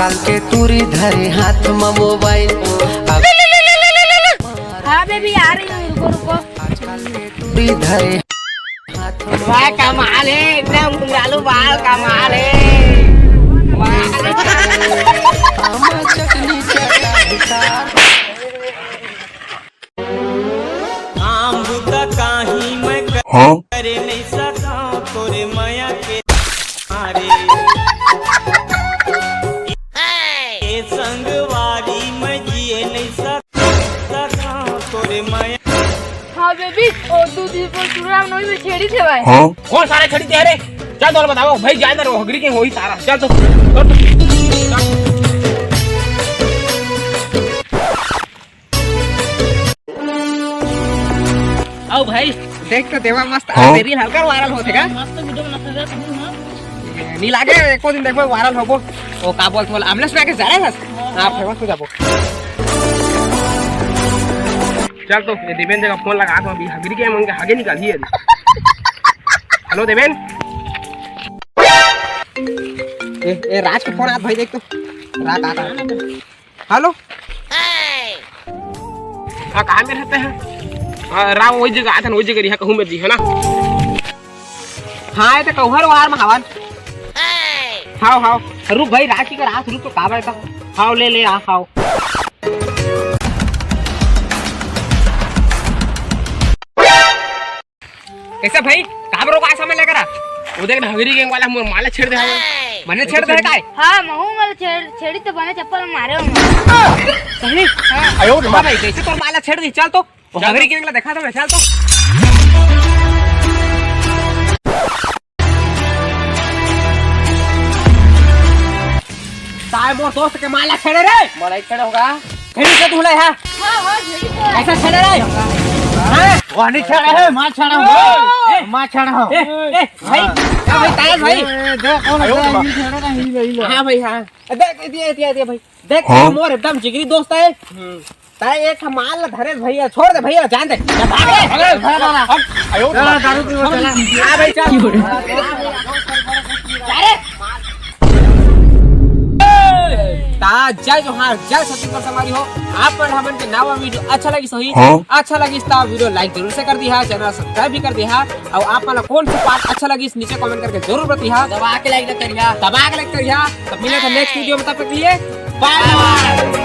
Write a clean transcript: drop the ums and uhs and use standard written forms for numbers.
आजकल के तुरी धरे हाथ में मोबाइल। हाँ बेबी आ रही हूँ, रुको रुको। आजकल के तुरी धरे हाथ में वाह कमाल है, एकदम घुंघरालू बाल कमाल है। चटनी आम बुता काही मैं करे नहीं सका तोरे माया के मारे ए संगवारी मैं जिए नहीं सका तोरे माया। हाँ बेबी और दूधी पर सुराम नवी में छेड़ी थे भाई। कौन सारे छड़ी थे रे? चल तो बताओ भाई, ज्यादा रो हगरी के होई सारा। चल तो आओ भाई, देख तो देवा मस्त तेरी हल्का वायरल होतेगा। मस्त वीडियो बनाते थे तुम। हाँ नी लागे एको दिन देखबो वायरल होबो। ओ का बोलत बोल आमलेस में के जा रहा है। आप फेमस हो जाबो। चल तो ये देवेन जगह फोन लगा तो अभी हगरी के मन के आगे निकाली है। हेलो देवेन। ए राज का फोन आ भाई, देख तो रात आता है। हेलो हाँ कहाँ में रहते हैं? राव वही जगह आते हैं, वही जगह कहूँ में जी है ना। हाँ ये तो कौहर वार में हवन। हाँ हाँ रुक भाई, राखी का रात रुक तो का बैठा। हाँ ले ले हाँ हाँ। कैसा भाई काबरो का समय लेकर आ? वो देख हगरी गैंग वाला मोर माला छेड़ दे है। मैंने छेड़ दे काय? हाँ महू वाला छेड़ी तो बने चप्पल मारे हो। सही आयो ना भाई, कैसे तो माला छेड़ दी। चल तो हगरी गैंग ला देखा था। चल तो ताए मोर दोस्त के माला छेड़े रे। माला छेड़ा होगा छेड़ी से धुले है। हाँ हाँ छेड़ी तो। कैसा छेड़े रे? वानी छड़ा है, मां छड़ा हो, मां छड़ा हो। ए भाई क्या भाई ताए भाई देख कौन छड़ा ना हिल। हाँ भाई हाँ देख दिया भाई देख मोर एकदम जिगरी दोस्त है। ताए एक माल धरे भैया, छोड़ दे भैया, जान दे भाग। आयो दारू पी चला। हां भाई चल जय जोहार, जय छत्तीसगढ़ समारी हो। आप पर हमन के नवा वीडियो अच्छा लगी सही अच्छा लगी तो वीडियो लाइक जरूर से कर दिया, चैनल सब्सक्राइब भी कर दिया। और आप वाला कौन सा पार्ट अच्छा लगी नीचे कमेंट करके जरूर बताइए। दबा के लाइक करिया। तो मिले नेक्स्ट वीडियो में, तब तक के लिए बाय बाय।